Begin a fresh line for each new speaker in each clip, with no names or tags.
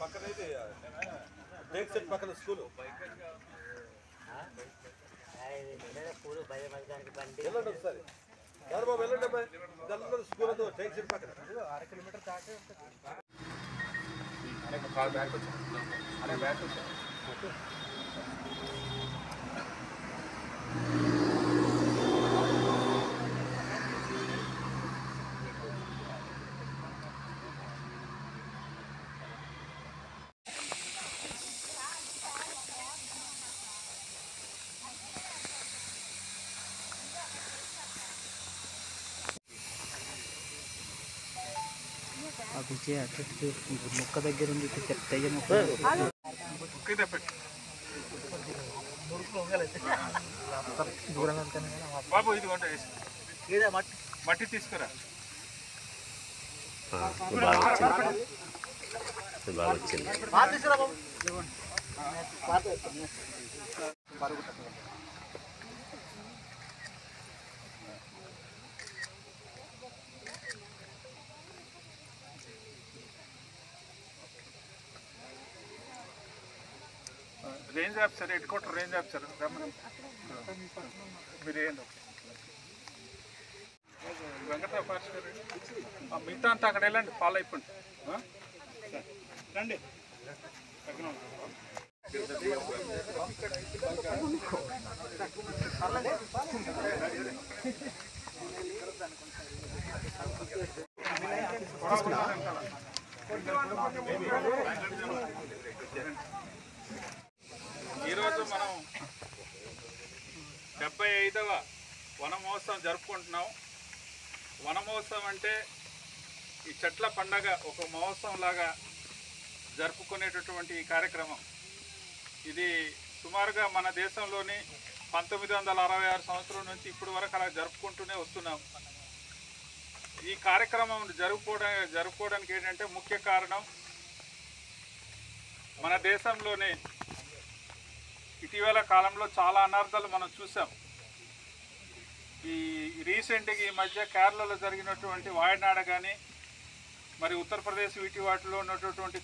పక్కనైతే take set పక్కన school వెళ్ళండి ఒకసారి యారు బాబు వెళ్ళండి అబ్బాయి దాంట్లో స్కూల్ అంతా టేక్ సెట్ పక్కన 6 కిలోమీటర్ దాటే ఉంటుంది.
అభిజే అటు మొక్క దగ్గర ఉంది చెప్తాయి మొక్క
బాబు ఇది మట్టి తీసుకురా range officer head quarter range officer మీరు ఏంటి వెంకటరావు ఫారెస్ట్ గారు మిగతా అంతా అక్కడ వెళ్ళండి ఫాలో అయిపోండి రండి ఈరోజు మనం 75వ వన మహోత్సవం జరుపుకుంటున్నాం. వన మహోత్సవం అంటే ఈ చెట్ల పండగ ఒక మహోత్సవం లాగా జరుపుకునేటటువంటి ఈ కార్యక్రమం. ఇది సుమారుగా మన దేశంలోని 1966 సంవత్సరం నుంచి ఇప్పటి వరకు అలా జరుపుకుంటూనే వస్తున్నాం. ఈ కార్యక్రమం జరుపుకోవడానికి ఏంటంటే ముఖ్య కారణం మన దేశంలోనే ఇటీవల కాలంలో చాలా అనార్థాలు మనం చూసాం. ఈ రీసెంట్గా ఈ మధ్య కేరళలో జరిగినటువంటి వాయనాడ కానీ మరి ఉత్తరప్రదేశ్ వీటి వాటిలో ఉన్నటువంటి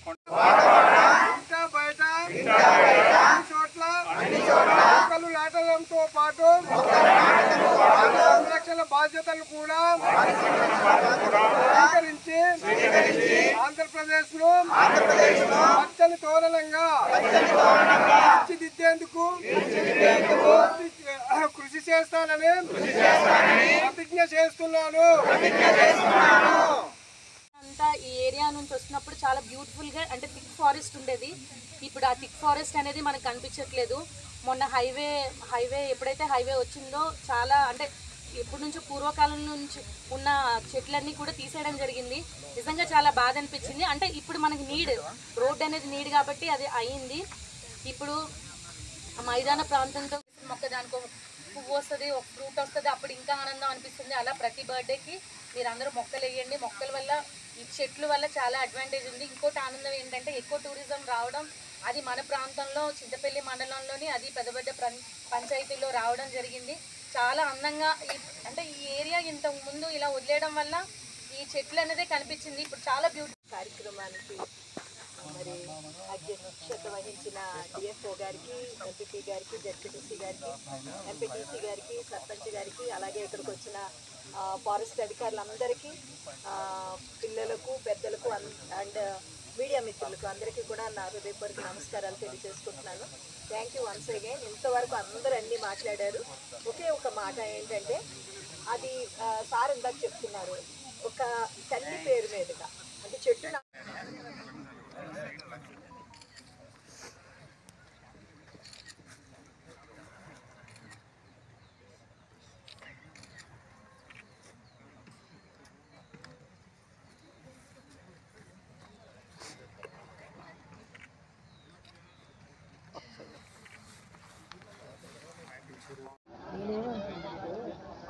నాటడంతో పాటు సంరక్షణ బాధ్యతలు కూడా స్వీకరించి ఆంధ్రప్రదేశ్ ను పచ్చని తోరణంగా తీర్చిదిద్దేందుకు కృషి చేస్తానని ప్రతిజ్ఞ చేస్తున్నాను.
అంతా ఈ ఏరియా నుంచి వస్తున్నప్పుడు చాలా బ్యూటిఫుల్గా అంటే థిక్ ఫారెస్ట్ ఉండేది. ఇప్పుడు ఆ థిక్ ఫారెస్ట్ అనేది మనకు కనిపించట్లేదు. మొన్న హైవే ఎప్పుడైతే హైవే వచ్చిందో చాలా అంటే ఎప్పటి నుంచో పూర్వకాలం నుంచి ఉన్న చెట్లన్నీ కూడా తీసేయడం జరిగింది. నిజంగా చాలా బాధ అనిపించింది. అంటే ఇప్పుడు మనకి రోడ్ అనేది నీడ్ కాబట్టి అది అయ్యింది. ఇప్పుడు మైదాన ప్రాంతంతో మొక్క దానికో పువ్వు వస్తుంది, ఒక ఫ్రూట్ వస్తుంది, అప్పుడు ఇంకా ఆనందం అనిపిస్తుంది. అలా ప్రతి బర్త్డేకి మీరు అందరూ మొక్కలు వేయండి. మొక్కల వల్ల ఈ చెట్ల వల్ల చాలా అడ్వాంటేజ్ ఉంది. ఇంకోటి ఆనందం ఏంటంటే ఎక్కువ టూరిజం రావడం, అది మన ప్రాంతంలో చింతపల్లి మండలంలోని అది పెద్ద పెద్ద పంచాయతీల్లో రావడం జరిగింది. చాలా అందంగా అంటే ఈ ఏరియా ఇంతకు ముందు ఇలా వదిలేయడం వల్ల ఈ చెట్లు అనేదే కనిపించింది. ఇప్పుడు చాలా బ్యూటిఫుల్ కార్యక్రమానికి మరి అధ్యక్షత వహించిన డిఎఫ్ఓ గారికి, ఎంపీపీ గారికి, జడ్పీటీసీ గారికి, ఎంపీటీసీ గారికి, సర్పంచ్ గారికి, అలాగే ఇక్కడికి వచ్చిన ఫారెస్ట్ అధికారులందరికీ, పిల్లలకు, పెద్దలకు అండ్ మీడియా మిత్రులకు అందరికీ కూడా నా హృదయపూర్వక నమస్కారాలు తెలియజేసుకుంటున్నాను. Thank you once again. ఇంతవరకు అందరూ అన్నీ మాట్లాడారు. ఒకే ఒక మాట ఏంటంటే అది సార్ ఇందాక చెప్తున్నారు, ఒక తల్లి పేరు మీదుగా అంటే చెట్టు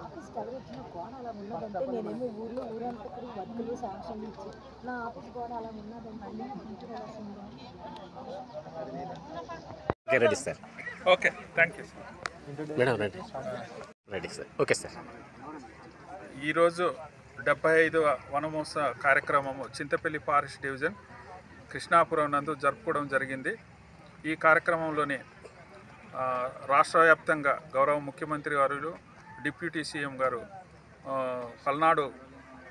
ఆఫీస్ కవర్ వచ్చిన కోణ అలా ఉన్నదంటే నేనేమో ఊరంతా వర్కులు శాంక్షన్ ఇచ్చి నా ఆఫీస్ కోణ అలా ఉన్నదంటే ఇంటికి
ready sir.
Okay, thank you
madam. Ready sir. Okay sir.
ఈరోజు 75వ వనమహోత్సవ కార్యక్రమము చింతపల్లి ఫారెస్ట్ డివిజన్ కృష్ణాపురం నందు జరుపుకోవడం జరిగింది. ఈ కార్యక్రమంలోనే రాష్ట్ర వ్యాప్తంగా గౌరవ ముఖ్యమంత్రి వారు, డిప్యూటీ సీఎం గారు పల్నాడు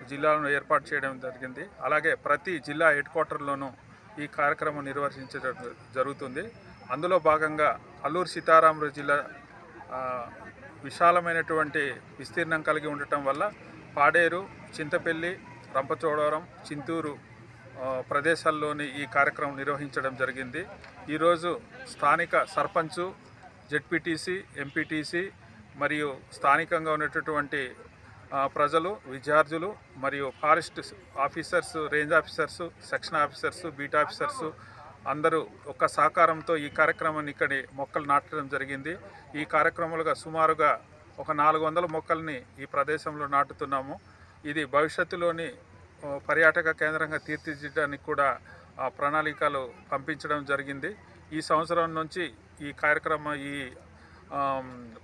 జిల్లాలను ఏర్పాటు చేయడం జరిగింది. అలాగే ప్రతి జిల్లా హెడ్ క్వార్టర్లోనూ ఈ కార్యక్రమం నిర్వహించడం జరుగుతుంది. అందులో భాగంగా అల్లూరు సీతారామరాజు జిల్లా విశాలమైనటువంటి విస్తీర్ణం కలిగి ఉండటం వల్ల పాడేరు, చింతపల్లి, రంపచోడవరం, చింతూరు ప్రదేశాల్లోని ఈ కార్యక్రమం నిర్వహించడం జరిగింది. ఈరోజు స్థానిక సర్పంచు, జెడ్పీటీసీ, ఎంపీటీసీ మరియు స్థానికంగా ఉన్నటువంటి ప్రజలు, విద్యార్థులు మరియు forest officers, range officers, section officers, beat officers అందరూ ఒక సహకారంతో ఈ కార్యక్రమాన్ని ఇక్కడి మొక్కలు నాటడం జరిగింది. ఈ కార్యక్రమాలుగా సుమారుగా ఒక 400 మొక్కల్ని ఈ ప్రదేశంలో నాటుతున్నాము. ఇది భవిష్యత్తులోని పర్యాటక కేంద్రంగా తీర్చిదిద్దడానికి కూడా ప్రణాళికలు పంపించడం జరిగింది. ఈ సంవత్సరం నుంచి ఈ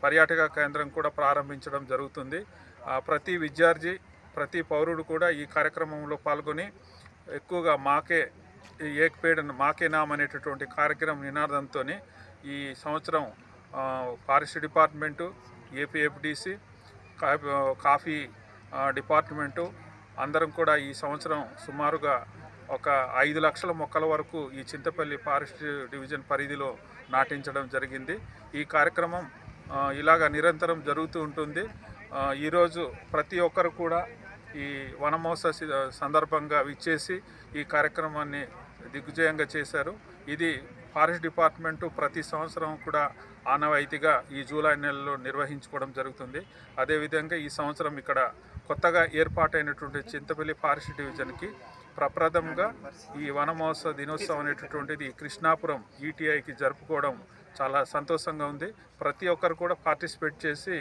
పర్యాటక కేంద్రం కూడా ప్రారంభించడం జరుగుతుంది. ప్రతి విద్యార్థి, ప్రతి పౌరుడు కూడా ఈ కార్యక్రమంలో పాల్గొని ఎక్కువగా ఏక్ పేడ్ మాకే నామ్ అనేటటువంటి కార్యక్రమం నినాదంతో ఈ సంవత్సరం forest department, APFDC, coffee department అందరం కూడా ఈ సంవత్సరం సుమారుగా ఒక 5 లక్షల మొక్కల వరకు ఈ చింతపల్లి ఫారెస్ట్ డివిజన్ పరిధిలో నాటించడం జరిగింది. ఈ కార్యక్రమం ఇలాగ నిరంతరం జరుగుతూ ఉంటుంది. ఈరోజు ప్రతి ఒక్కరు కూడా ఈ వనమహోత్సవ సందర్భంగా విచ్చేసి ఈ కార్యక్రమాన్ని దిగ్విజయంగా చేశారు. ఇది ఫారెస్ట్ డిపార్ట్మెంటు ప్రతి సంవత్సరం కూడా ఆనవాయితీగా ఈ జూలై నెలలో నిర్వహించుకోవడం జరుగుతుంది. అదేవిధంగా ఈ సంవత్సరం ఇక్కడ కొత్తగా ఏర్పాటైనటువంటి చింతపల్లి ఫారెస్ట్ డివిజన్కి ప్రప్రథమంగా ఈ వనమహోత్సవ దినోత్సవం అనేటటువంటిది కృష్ణాపురం ఈటీఐకి జరుపుకోవడం చాలా సంతోషంగా ఉంది. ప్రతి ఒక్కరు కూడా పార్టిసిపేట్ చేసి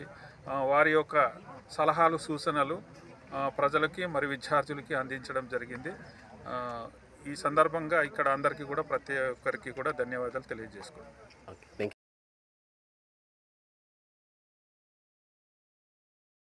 వారి యొక్క సలహాలు, సూచనలు ప్రజలకి మరి విద్యార్థులకి అందించడం జరిగింది. ఈ సందర్భంగా ఇక్కడ అందరికీ కూడా ప్రతి ఒక్కరికి కూడా ధన్యవాదాలు తెలియజేసుకుంటాం.